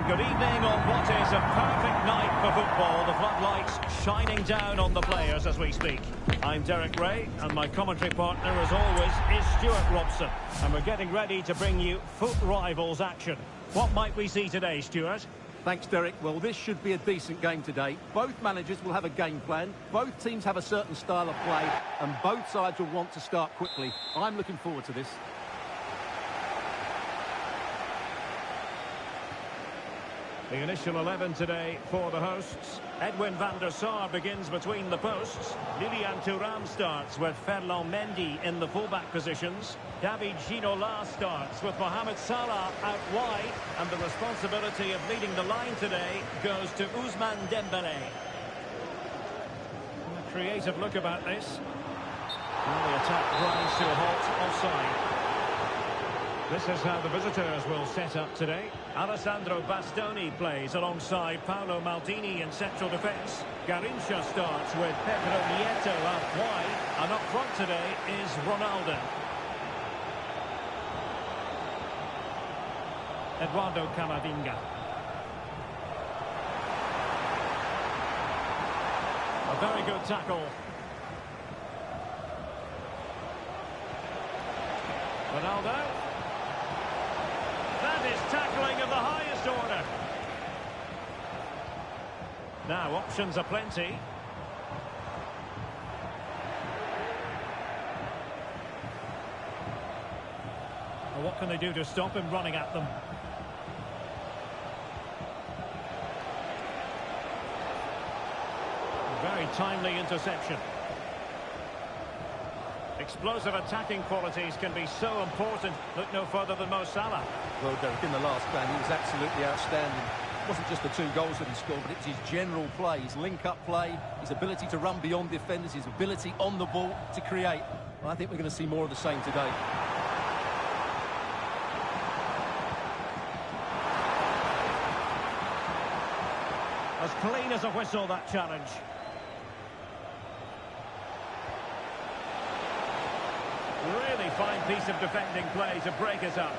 And good evening on what is a perfect night for football. The floodlights shining down on the players as we speak. I'm Derek Ray, and my commentary partner, as always, is Stuart Robson. And we're getting ready to bring you foot rivals action. What might we see today, Stuart? Thanks, Derek. Well, this should be a decent game today. Both managers will have a game plan. Both teams have a certain style of play, and both sides will want to start quickly. I'm looking forward to this. The initial 11 today for the hosts. Edwin van der Sar begins between the posts. Lilian Thuram starts with Ferland Mendy in the fullback positions. David Ginola starts with Mohamed Salah out wide. And the responsibility of leading the line today goes to Ousmane Dembélé. A creative look about this. Well, the attack grinds to a halt offside. This is how the visitors will set up today. Alessandro Bastoni plays alongside Paolo Maldini in central defence. Garrincha starts with Pedro Nieto out wide. And up front today is Ronaldo. Eduardo Camavinga. A very good tackle. Ronaldo. That is tackling of the highest order. Now, options are plenty. Well, what can they do to stop him running at them? A very timely interception. Explosive attacking qualities can be so important. Look no further than Mo Salah. Well, Derek, in the last game, he was absolutely outstanding. It wasn't just the 2 goals that he scored, but it was his general play, his link-up play, his ability to run beyond defenders, his ability on the ball to create. Well, I think we're going to see more of the same today. As clean as a whistle, that challenge. Really fine piece of defending play to break us up.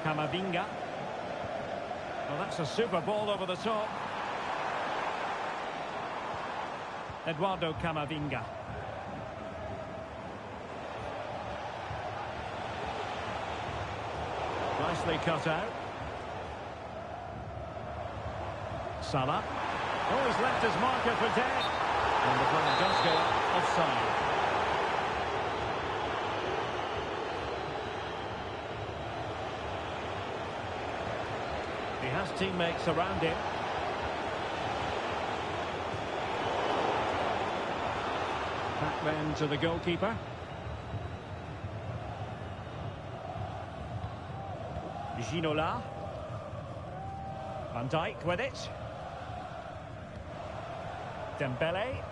Camavinga. Well, that's a super ball over the top. Eduardo Camavinga. Nicely cut out. Salah. Oh, he's left his marker for dead. And the play does go offside. He has teammates around him. Back then to the goalkeeper. Ginola. Van Dijk with it. Dembele.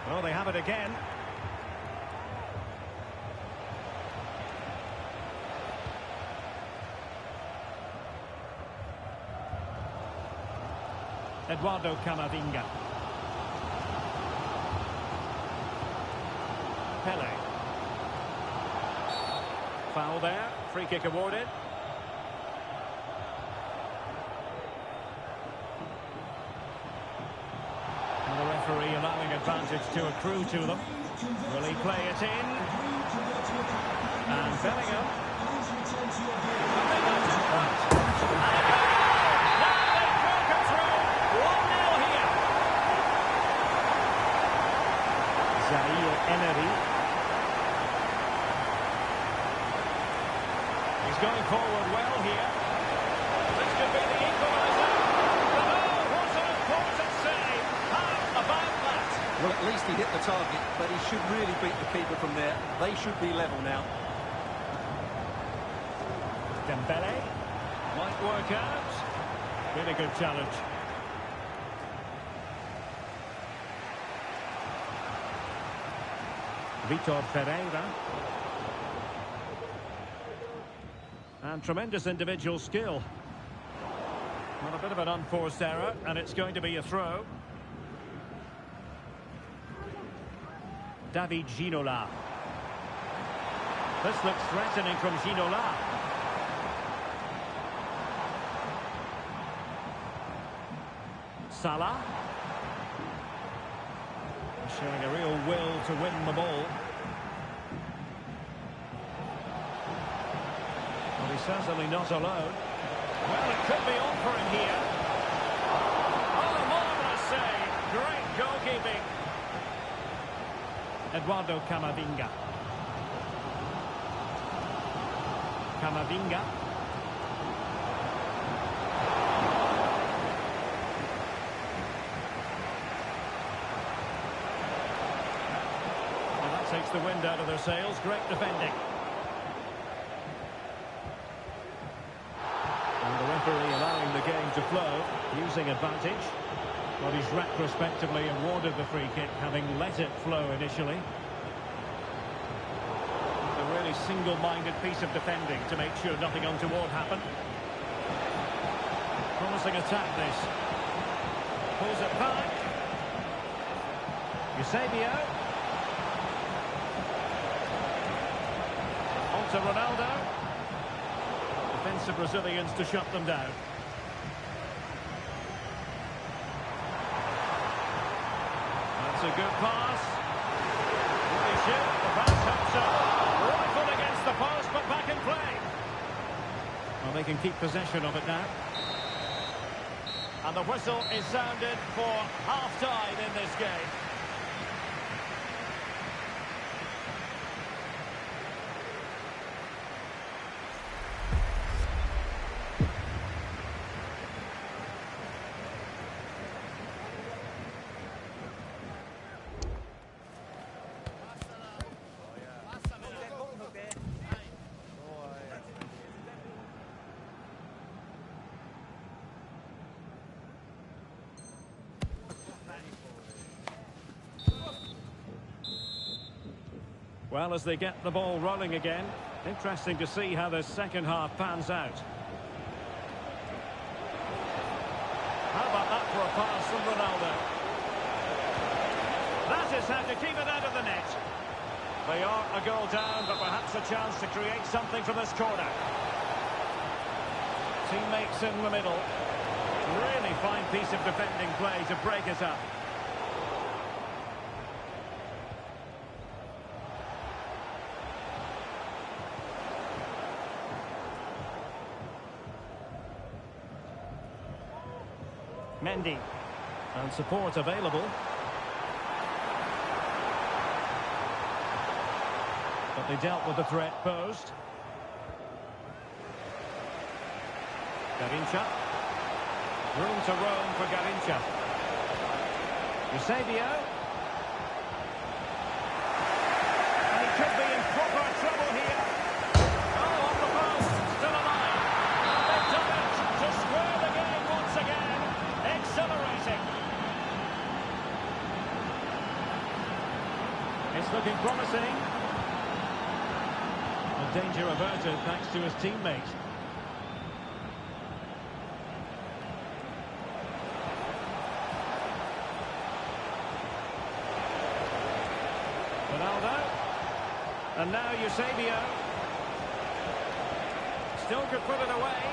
Well, they have it again. Eduardo Camavinga. Pele. Foul there. Free kick awarded. And the referee allowing advantage to accrue to them. Will he play it in? And Bellingham. And they got in front. Now they've broken through. 1-0 here. Zaire Emery. He's going forward well here. This could be the equaliser. Oh, what an important save. How about that? Well, at least he hit the target, but he should really beat the keeper from there. They should be level now. Dembele might work out. Really good challenge. Vitor Pereira. And tremendous individual skill. Well, a bit of an unforced error, and it's going to be a throw. David Ginola. This looks threatening from Ginola. Salah. Showing a real will to win the ball. Well, he's certainly not alone. Well, it could be on for him here. Oh, a marvellous save. Great goalkeeping. Eduardo Camavinga. Camavinga. Well, that takes the wind out of their sails. Great defending. And the referee allowing the game to flow, using advantage. Well, he's retrospectively awarded the free kick, having let it flow initially. A really single-minded piece of defending to make sure nothing untoward happened. Promising attack, this. Pulls it back. Eusebio. On to Ronaldo. Defensive Brazilians to shut them down. That's a good pass. Really shoot. The pass helps up. Rifled against the post, but back in play. Well, they can keep possession of it now. And the whistle is sounded for half-time in this game. Well, as they get the ball rolling again, interesting to see how the second half pans out. How about that for a pass from Ronaldo? That is how to keep it out of the net. They are a goal down, but perhaps a chance to create something from this corner. Teammates in the middle. Really fine piece of defending play to break it up. Mendy, and support available. But they dealt with the threat posed. Garrincha. Room to roam for Garrincha. Eusebio. And he could be in proper trouble here. Oh, off the post, still alive. And they've done it to square the game once again. Accelerating. It's looking promising. A danger averted thanks to his teammate. Ronaldo. And now Eusebio. Still could put it away.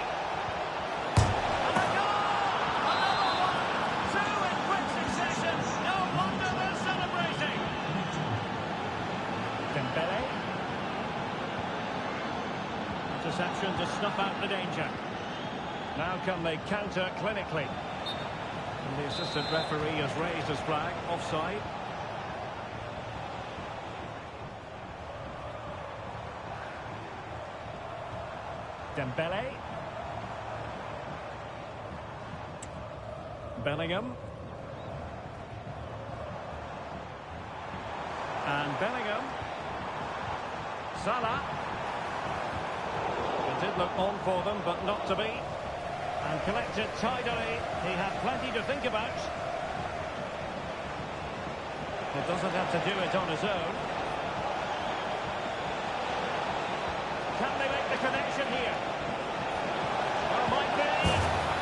Dembele. Interception to snuff out the danger. Now can they counter clinically? And the assistant referee has raised his flag. Offside. Dembele. Bellingham. And Bellingham. Salah. It did look on for them, but not to be. And collected tidily. He had plenty to think about. He doesn't have to do it on his own. Can they make the connection here? Well, might be.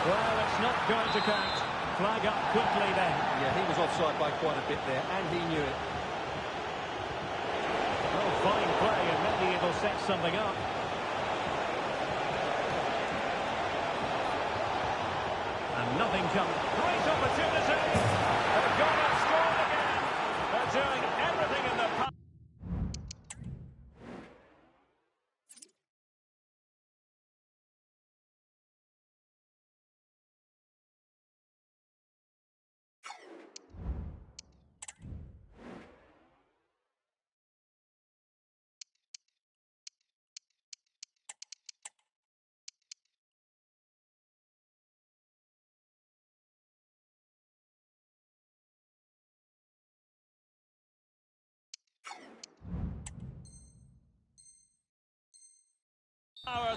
Well, it's not going to count. Flag up quickly then. Yeah, he was offside by quite a bit there, and he knew it. Well, fine play, and maybe it'll set something up. And nothing comes. Great opportunity. They've gone and scored again. They're doing everything in their power.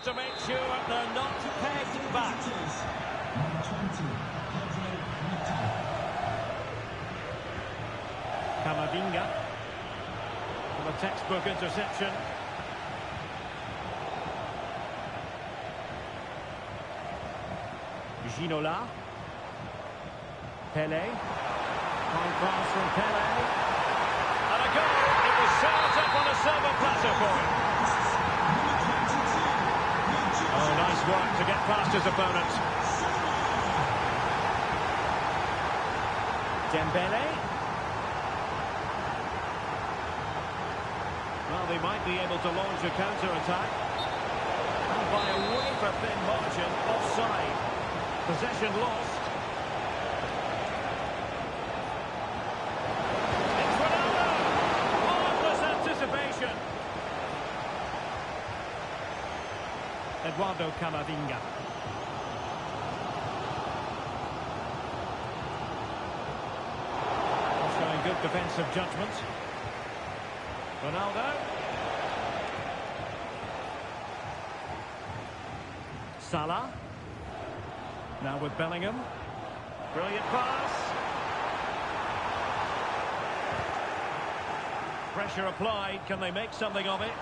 To make sure they're not pegged back. Camavinga for the textbook interception. Ginola. Pele. High pass from Pele. And a goal. It was served up on a silver platter for him. Oh, nice work to get past his opponent. Dembele. Well, they might be able to launch a counter-attack. And by a wafer-thin margin, offside. Possession lost. It's Ronaldo! Marvellous anticipation. Eduardo Camavinga. Showing good defensive judgment. Ronaldo. Salah. Now with Bellingham. Brilliant pass. Pressure applied. Can they make something of it?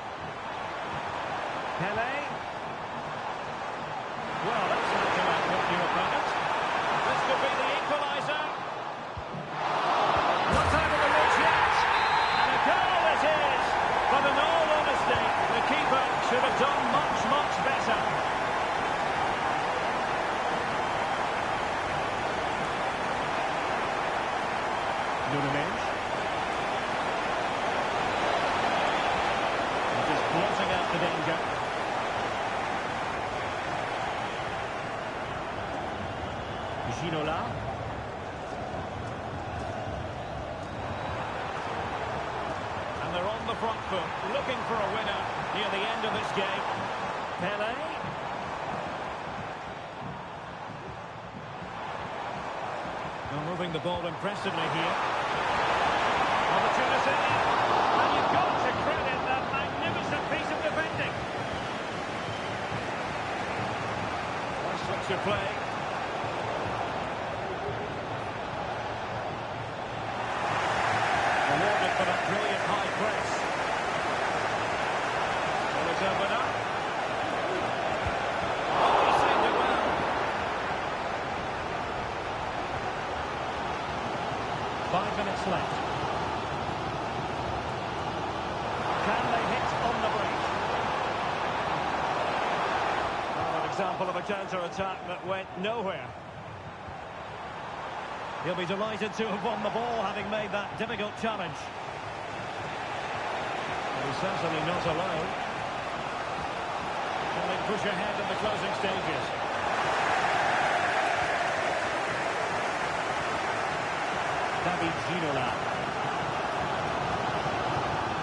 Pele. Well, that's how to outwork your opponent. This could be the equaliser. Not out of the woods yet. And a goal it is. But in all honesty, the keeper should have done much, much better. Nunes. Just blotting out the danger. Ginola. And they're on the front foot, looking for a winner near the end of this game. Pele. They're moving the ball impressively here. Opportunity. And you've got to credit that magnificent piece of defending. Nice structure play. Awarded for that brilliant high press. Well, it's open up. Oh, he saved it well. Five minutes left. Can they hit on the break? Well, an example of a counter-attack that went nowhere. He'll be delighted to have won the ball, having made that difficult challenge. But he's certainly not alone. Can they push ahead in the closing stages? David Ginola.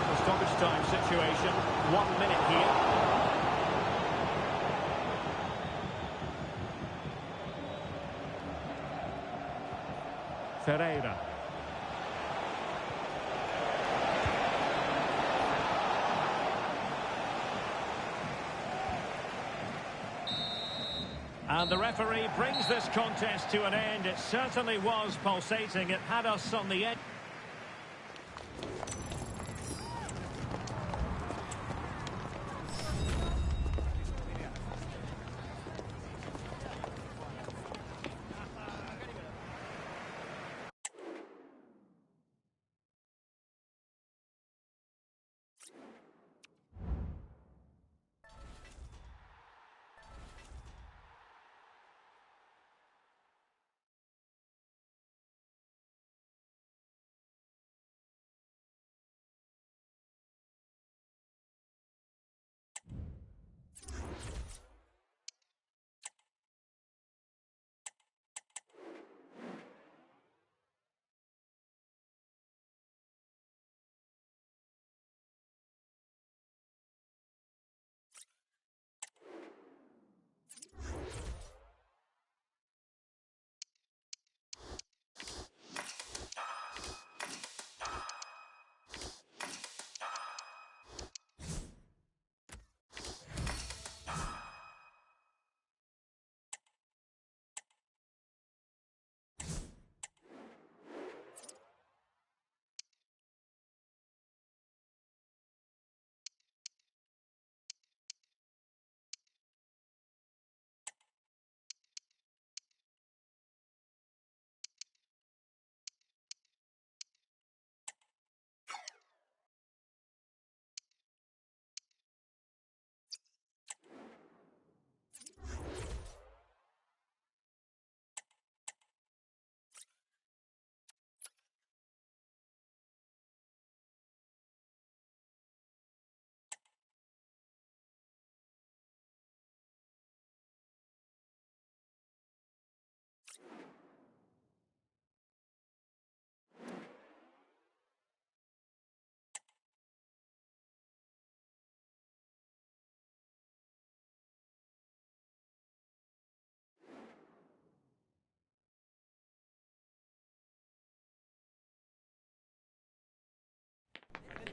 The stoppage time situation. 1 minute here. Ferreira. And the referee brings this contest to an end. It certainly was pulsating. It had us on the edge.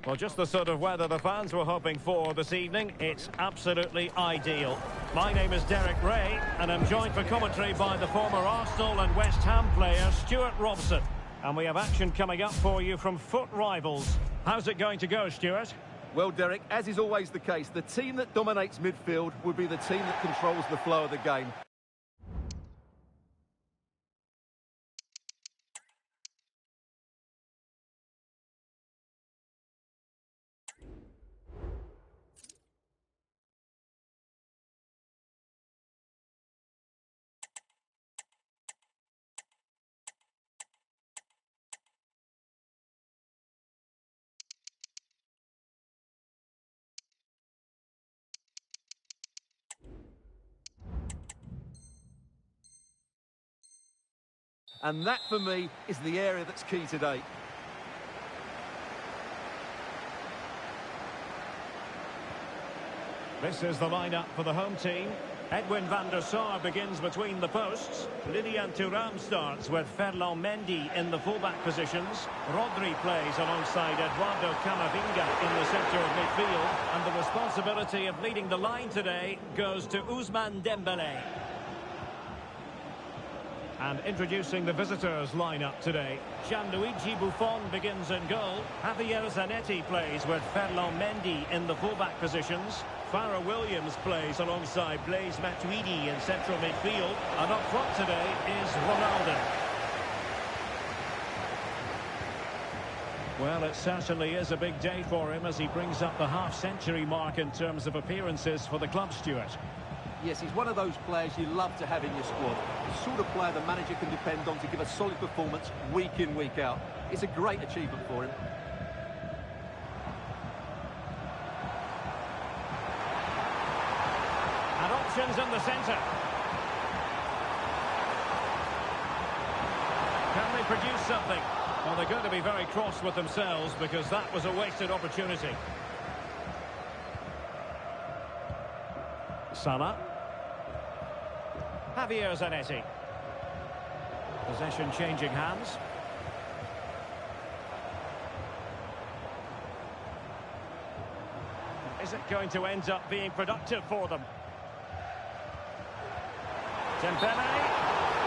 Well, just the sort of weather the fans were hoping for this evening. It's absolutely ideal. My name is Derek Ray, and I'm joined for commentary by the former Arsenal and West Ham player, Stuart Robson. And we have action coming up for you from FUT Rivals. How's it going to go, Stuart? Well, Derek, as is always the case, the team that dominates midfield would be the team that controls the flow of the game. And that, for me, is the area that's key today. This is the lineup for the home team. Edwin van der Sar begins between the posts. Lilian Thuram starts with Ferland Mendy in the fullback positions. Rodri plays alongside Eduardo Camavinga in the centre of midfield. And the responsibility of leading the line today goes to Ousmane Dembélé. And introducing the visitors' lineup today. Gianluigi Buffon begins in goal. Javier Zanetti plays with Ferland Mendy in the fullback positions. Farrah Williams plays alongside Blaise Matuidi in central midfield. And up front today is Ronaldo. Well, it certainly is a big day for him as he brings up the half-century mark in terms of appearances for the club, Stuart. Yes, he's one of those players you love to have in your squad. The sort of player the manager can depend on to give a solid performance week in, week out. It's a great achievement for him. And options in the centre. Can they produce something? Well, they're going to be very cross with themselves because that was a wasted opportunity. Salah. Javier Zanetti. Possession changing hands. Is it going to end up being productive for them? Dembélé.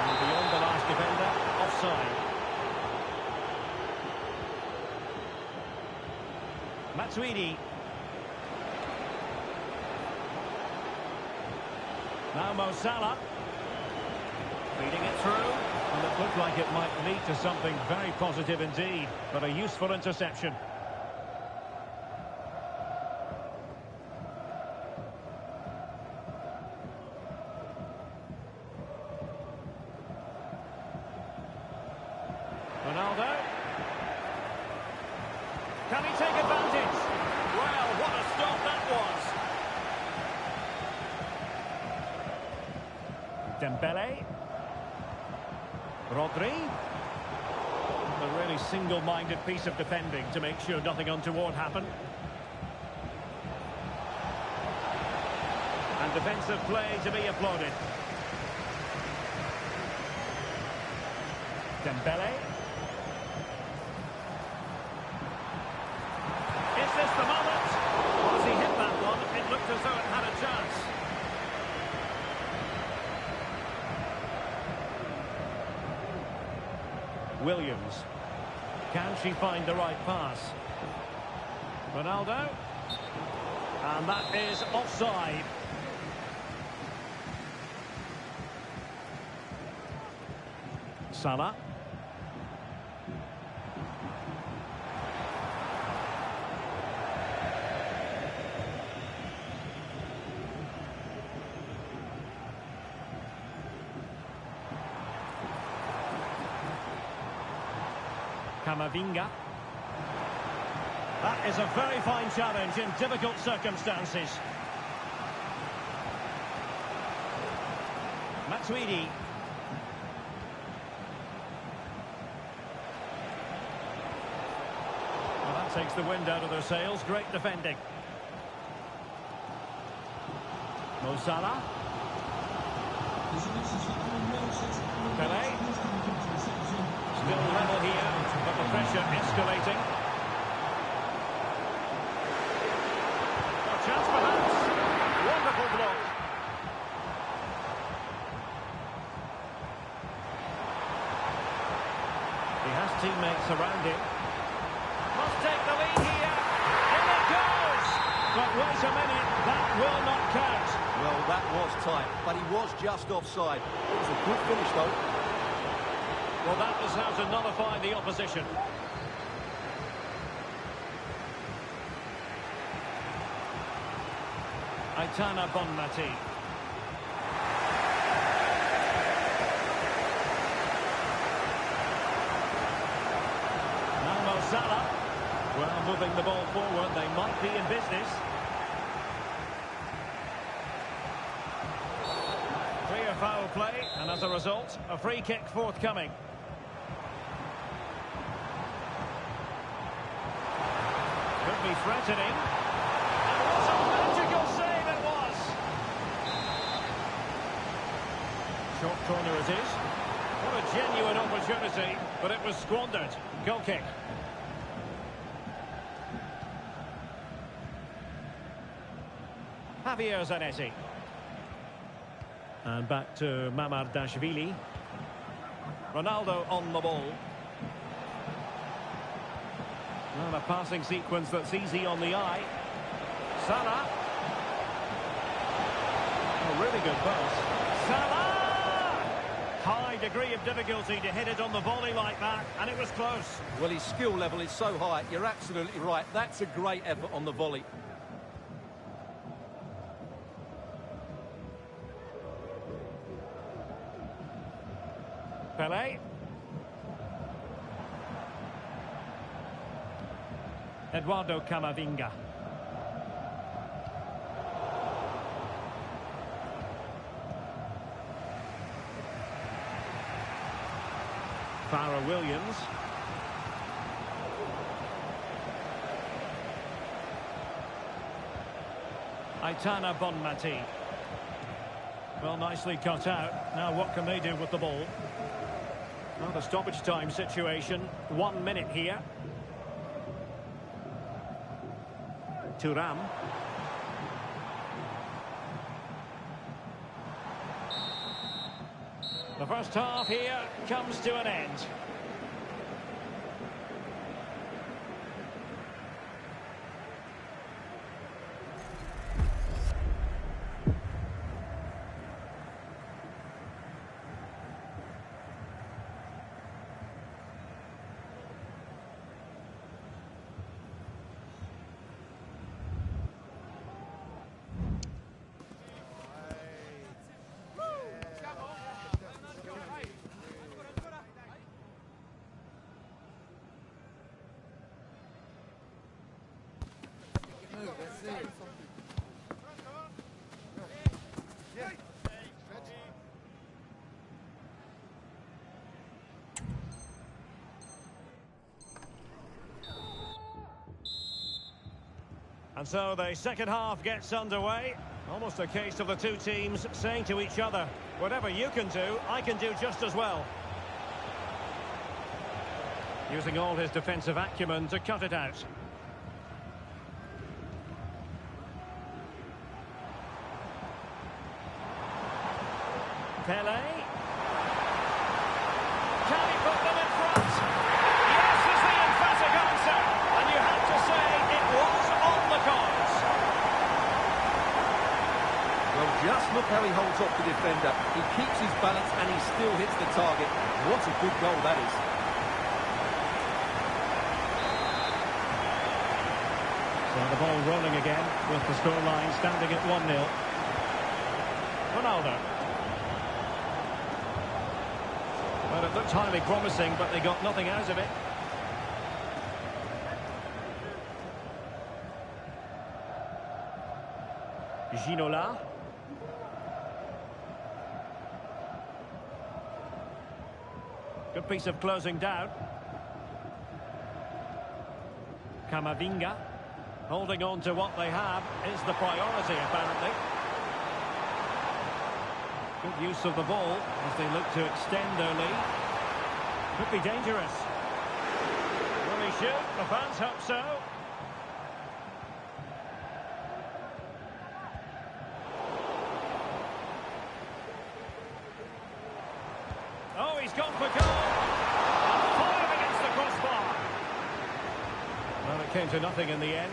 And beyond the last defender, offside. Matuidi. Now Mo Salah. Feeding it through, and it looked like it might lead to something very positive indeed, but a useful interception. Ronaldo. Can he take advantage? Well, what a stop that was. Dembélé. Rodri. A really single-minded piece of defending to make sure nothing untoward happened. And defensive play to be applauded. Dembélé. Is this the moment? Well, as he hit that one, it looked as though it had a chance. Williams. Can she find the right pass? Ronaldo. And that is offside. Salah. Camavinga. That is a very fine challenge in difficult circumstances. Matuidi. Well, that takes the wind out of their sails. Great defending. Mo Salah. Pelé. Still level here, but the pressure escalating. around him. Must take the lead here. In it goes! But wait a minute, that will not count. Well, that was tight, but he was just offside. It was a good finish, though. Well, that was how to nullify the opposition. Aitana Bonmati. Now Mo Salah. Well, moving the ball forward, they might be in business. Clear foul play, and as a result, a free kick forthcoming. Could be threatening. And what a magical save it was! Short corner it is. What a genuine opportunity, but it was squandered. Goal kick. Javier Zanetti. And back to Mamardashvili. Ronaldo on the ball. Well, a passing sequence that's easy on the eye. Salah. A really good pass. Salah! High degree of difficulty to hit it on the volley like that, and it was close. Well, his skill level is so high. You're absolutely right. That's a great effort on the volley. Pelé. Eduardo Camavinga. Farrah Williams. Aitana Bonmati. Well, nicely cut out. Now what can they do with the ball? Well, the stoppage time situation. 1 minute here. Thuram. The first half here comes to an end. And so the second half gets underway. Almost a case of the two teams saying to each other, whatever you can do, I can do just as well. Using all his defensive acumen to cut it out. Pelé. Can he put them in front? Yes is the emphatic answer. And you have to say it was on the cards. Well, just look how he holds up the defender. He keeps his balance and he still hits the target. What a good goal that is. So the ball rolling again with the scoreline standing at 1-0. Ronaldo. Well, it looked highly promising, but they got nothing out of it. Ginola. Good piece of closing down. Camavinga. Holding on to what they have is the priority, apparently. Good use of the ball as they look to extend their lead. Could be dangerous. Will he shoot? The fans hope so. Oh, he's gone for goal. And fired against the crossbar. came to nothing in the end.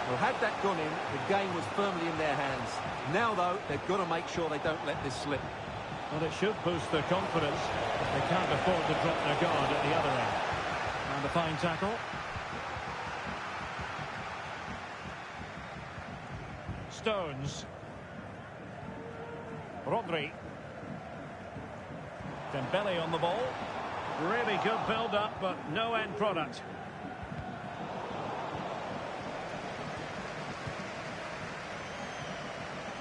Well, had that gone in, the game was firmly in their hands. Now, though, they've got to make sure they don't let this slip. Well, it should boost their confidence. They can't afford to drop their guard at the other end. And a fine tackle. Stones. Rodri. Dembele on the ball. Really good build-up, but no end product.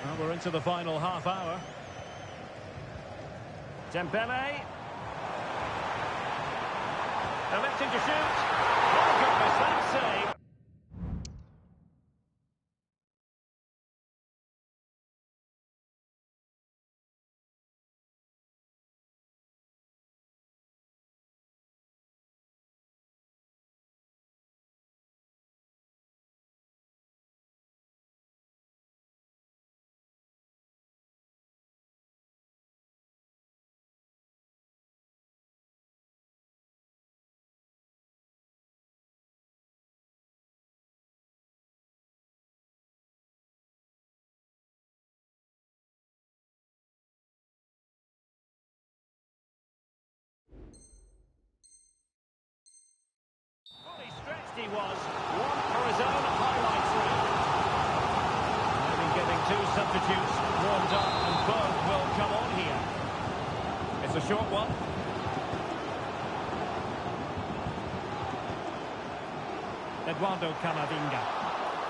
Well, we're into the final half hour. Dembele. Electing to shoot. Oh, goodness, that save. He was one for his own highlights reel. They've been getting two substitutes warmed up, and both will come on here. It's a short one. Eduardo Camavinga.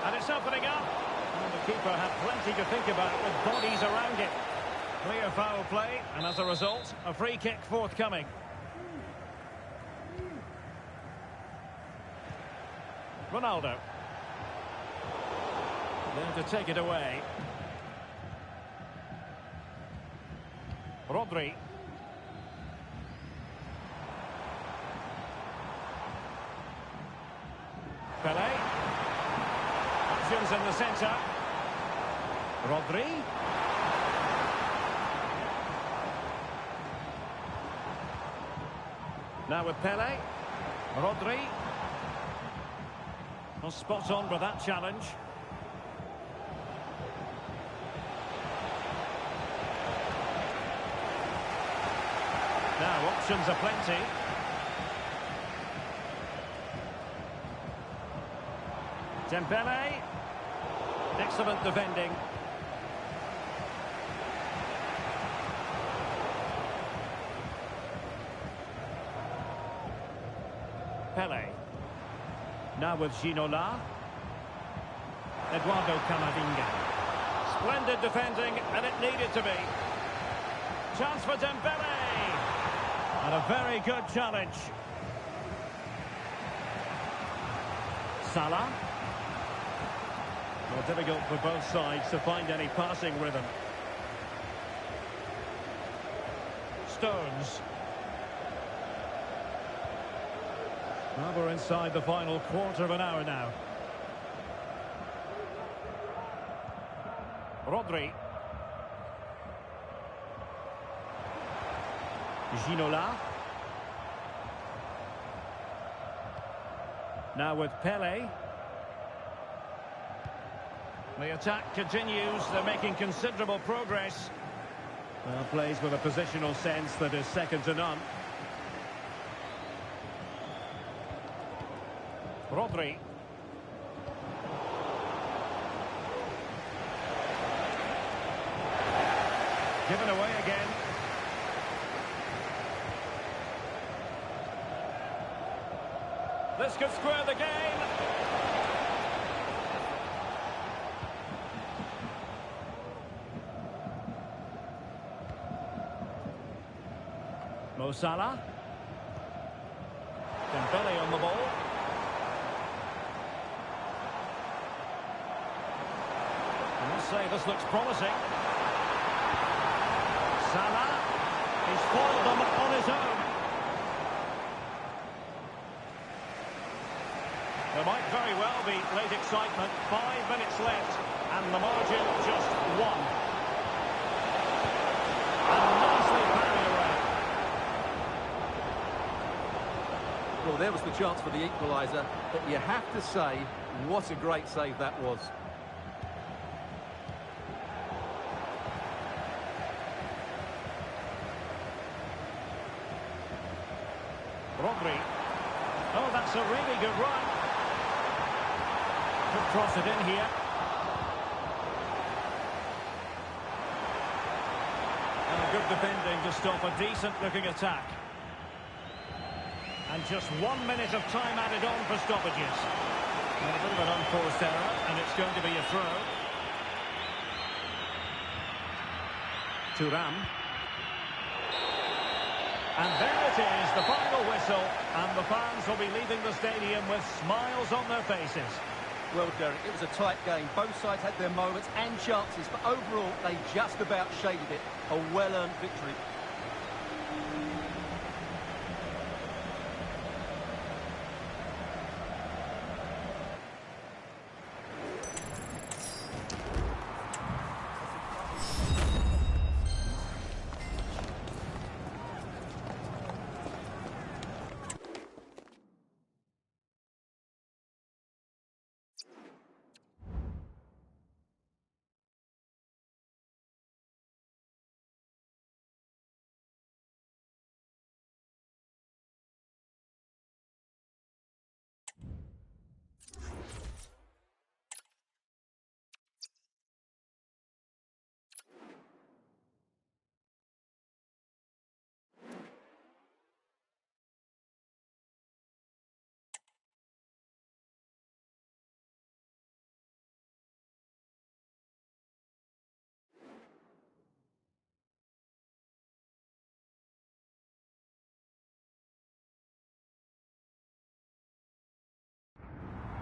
And it's opening up. And the keeper had plenty to think about with bodies around it. Clear foul play, and as a result, a free kick forthcoming. Ronaldo. There to take it away. Rodri. Pelé. Options in the centre. Rodri. Now with Pelé. Rodri. Well, spot on with that challenge. Now, options are plenty. Dembele. Excellent defending. Pelé. Now with Ginola. Eduardo Camavinga. Splendid defending, and it needed to be. Chance for Dembele. And a very good challenge. Salah. Well, difficult for both sides to find any passing rhythm. Stones. Well, we're inside the final quarter of an hour now. Rodri. Ginola. Now with Pelé. The attack continues. They're making considerable progress. Well, plays with a positional sense that is second to none. Rodri. Given away again. This could square the game. Mo Salah. Dembele on the ball. I must say this looks promising. Salah. He's foiled them on his own. There might very well be late excitement. 5 minutes left, and the margin just one. And nicely parried away. Well, there was the chance for the equaliser, but you have to say, what a great save that was. Rodri. Oh, that's a really good run. Could cross it in here. And a good defending to stop a decent-looking attack. And just 1 minute of time added on for stoppages. And a bit of an unforced error, and it's going to be a throw. Thuram. And there it is, the final whistle, and the fans will be leaving the stadium with smiles on their faces. Well, Derek, it was a tight game. Both sides had their moments and chances, but overall, they just about shaded it. A well-earned victory.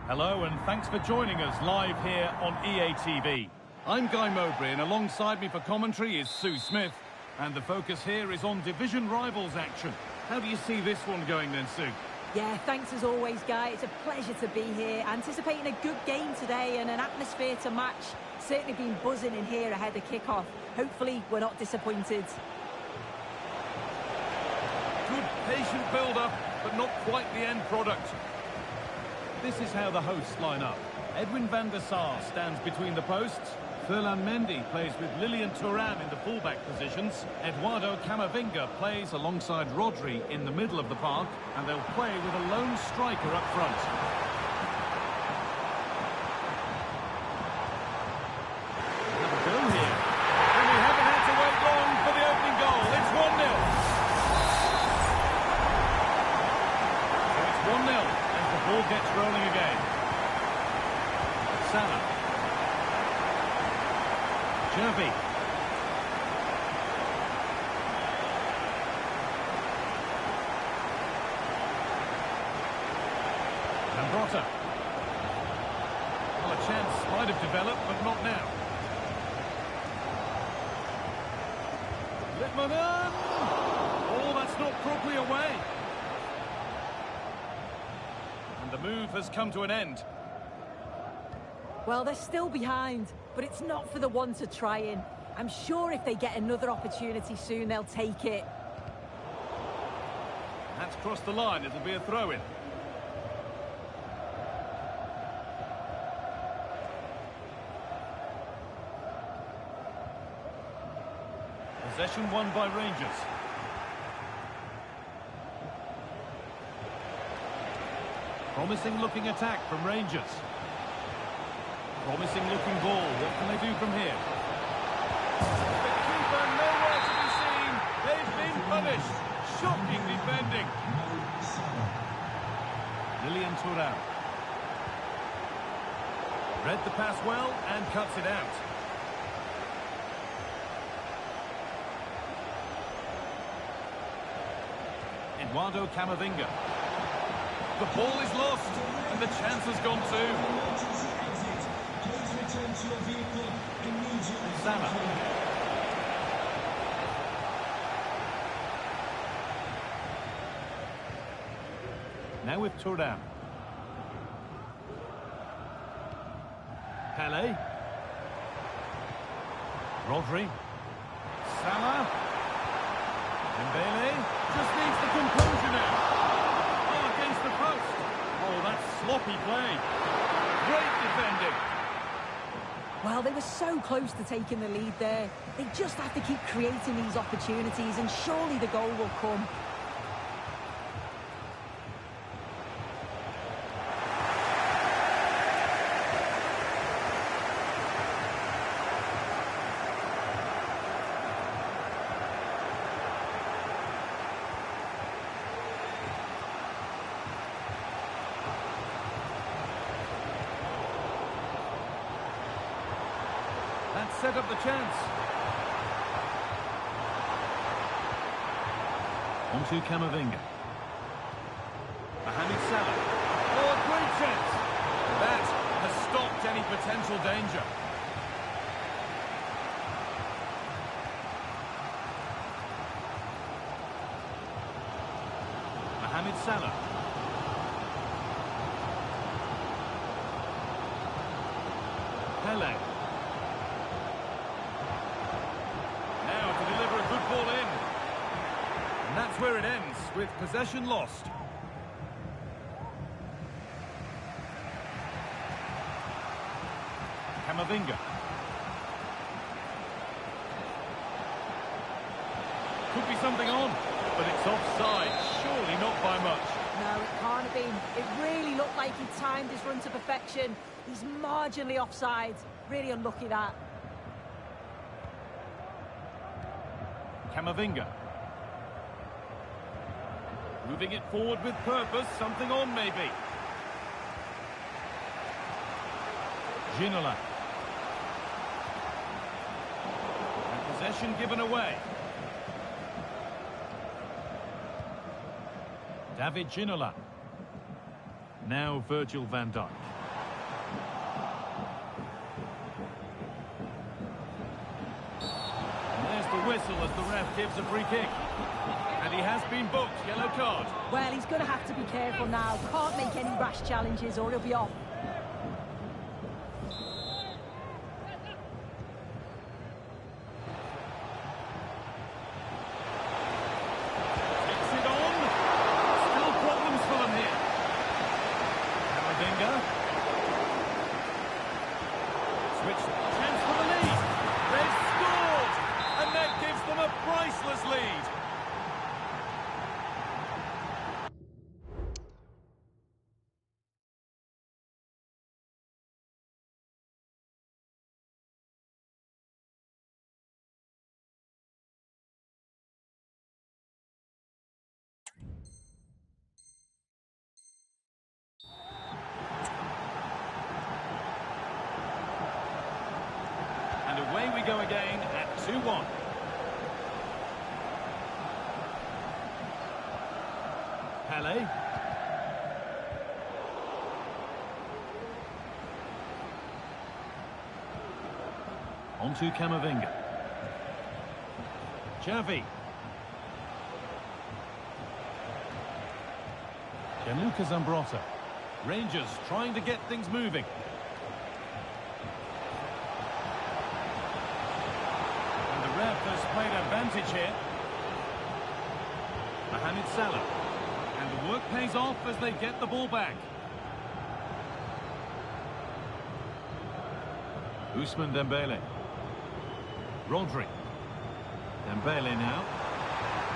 Hello and thanks for joining us live here on EA TV. I'm Guy Mowbray and alongside me for commentary is Sue Smith. And the focus here is on division rivals action. How do you see this one going then, Sue? Yeah, thanks as always, Guy. It's a pleasure to be here. Anticipating a good game today and an atmosphere to match. Certainly been buzzing in here ahead of kick-off. Hopefully we're not disappointed. Good patient build-up, but not quite the end product. This is how the hosts line up. Edwin van der Sar stands between the posts. Ferland Mendy plays with Lilian Thuram in the fullback positions. Eduardo Camavinga plays alongside Rodri in the middle of the park. And they'll play with a lone striker up front. Have a go here. And we haven't had to wait long for the opening goal. It's 1-0. So it's 1-0. The ball gets rolling again. Salah. Jervy. Ambrota. Well, a chance might have developed, but not now. Litmanen! Oh, that's not properly away. The move has come to an end. Well, they're still behind, but it's not for the one to try in. I'm sure if they get another opportunity soon, they'll take it. That's crossed the line. It'll be a throw-in. Possession won by Rangers. Promising looking attack from Rangers. Promising looking ball. What can they do from here? The keeper nowhere to be seen. They've been punished. Shocking defending. Lilian Thuram. Read the pass well and cuts it out. Eduardo Camavinga. The ball is lost, and the chance has gone too. Salah. Now with Thuram. Pele. Rodri. Salah. Dembele just needs the composure now. Oh, against that's sloppy play. Great defending. Well, they were so close to taking the lead there. They just have to keep creating these opportunities, and surely the goal will come. That set up the chance. On to Camavinga. Mohamed Salah. Oh, a great chance. That has stopped any potential danger. Mohamed Salah. Pele. Ball in. And that's where it ends, with possession lost. Camavinga. Could be something on, but it's offside. Surely not by much. No, it can't have been. It really looked like he timed his run to perfection. He's marginally offside. Really unlucky, that. Camavinga. Moving it forward with purpose, something on maybe. Ginola. And possession given away. David Ginola. Now Virgil van Dijk. Whistle as the ref gives a free kick. And he has been booked, yellow card. Well, he's going to have to be careful now. Can't make any rash challenges or he'll be off. Takes it on. Still problems for them here. Camavinga. Switch. Chance for the lead. They've scored. And that gives them a priceless lead. And away we go again at 2-1. Pele. On to Camavinga. Xavi. Gianluca Zambrotta. Rangers trying to get things moving. And the ref has played advantage here. Mohamed Salah. And the work pays off as they get the ball back. Ousmane Dembele. Rodri. Dembele now.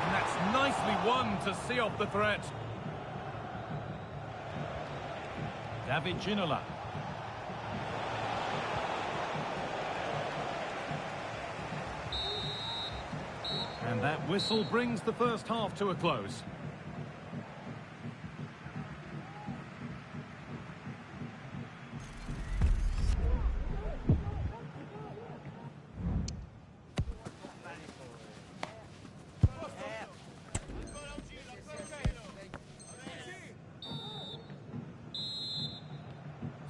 And that's nicely won to see off the threat. David Ginola. And that whistle brings the first half to a close.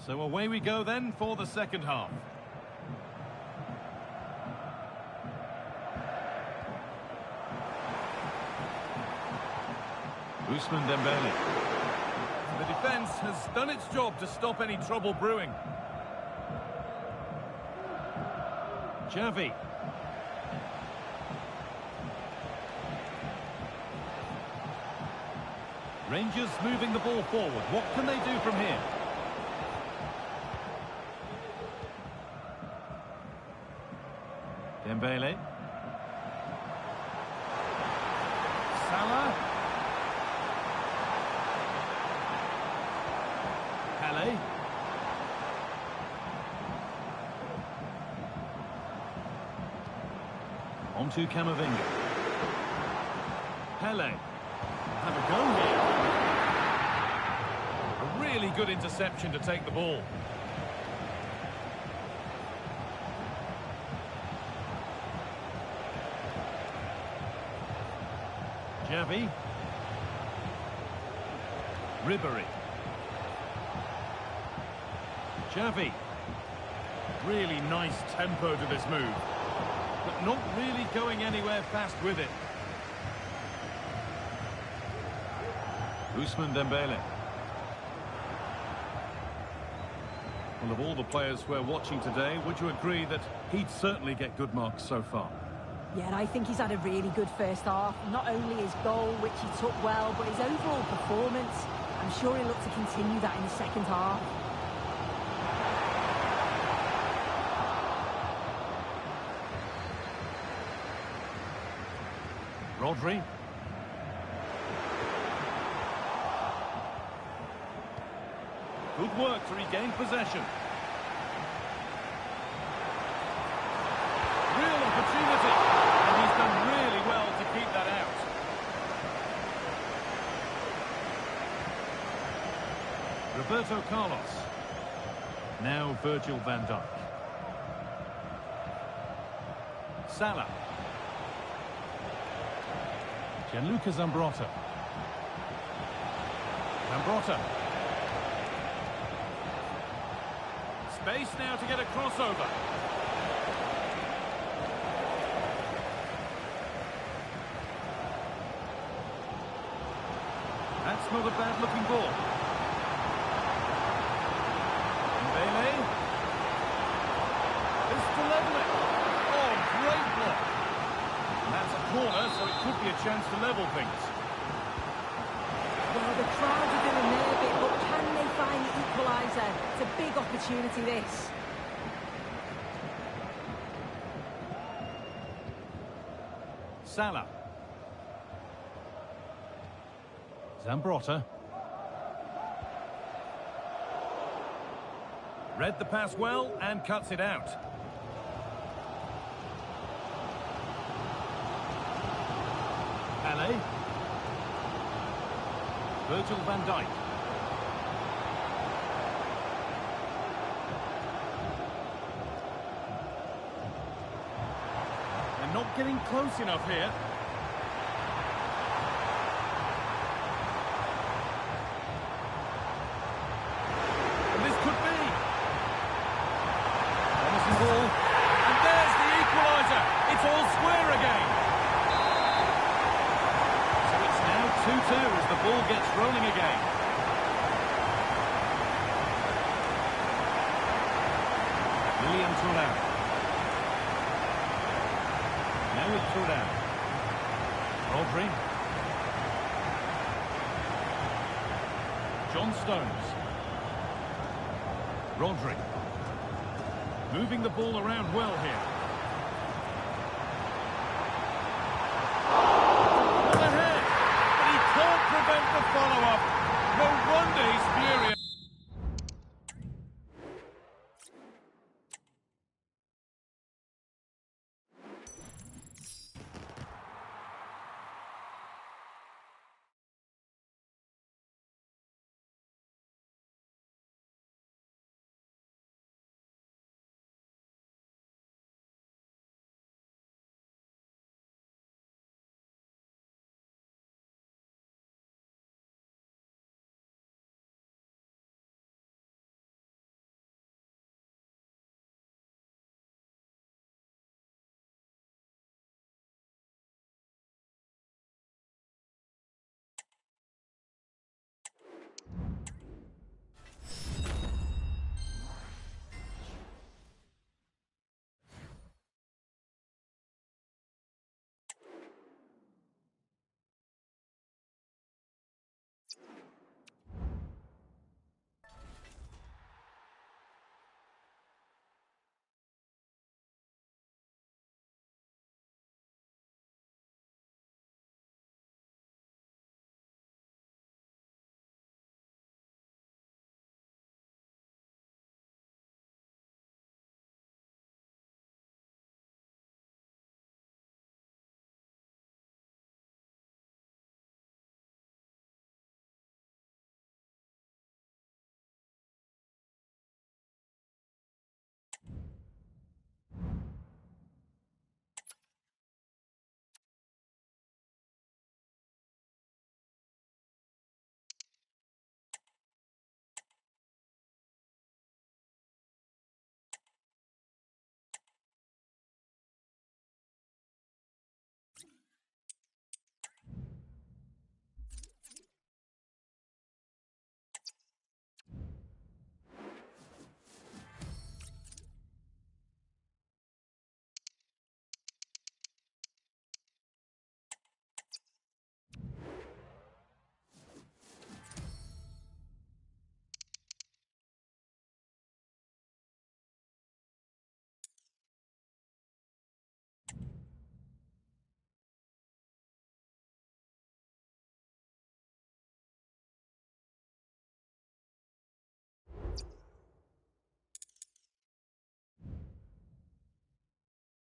So away we go then for the second half. Ousmane Dembele. The defence has done its job to stop any trouble brewing. Xavi. Rangers moving the ball forward. What can they do from here? Dembele. Salah. Pele. On to Camavinga. Pele. Have a go here. A really good interception to take the ball. Xavi. Ribéry. Xavi. Really nice tempo to this move, but not really going anywhere fast with it. Ousmane Dembele. Well, of all the players we're watching today, would you agree that he'd certainly get good marks so far? Yeah, and I think he's had a really good first half. Not only his goal, which he took well, but his overall performance. I'm sure he'll look to continue that in the second half. Rodri. Good work to regain possession. Real opportunity. And he's done really well to keep that out. Roberto Carlos. Now Virgil van Dijk. Salah. Gianluca Zambrotta. Zambrotta. Space now to get a crossover. That's not a bad-looking ball. Dembele. This to level it. Oh, great block. And that's a corner, so it could be a chance to level things. Well, the crowd are doing their bit, but can they find the equaliser? It's a big opportunity, this. Salah. Zambrotta. Read the pass well and cuts it out. Pele. Virgil van Dijk. They're not getting close enough here. And this could be. Promising ball. And there's the equaliser. It's all square again. 2-2 as the ball gets rolling again. William Thuram. Now with Thuram. Rodri. John Stones. Rodri. Moving the ball around well here.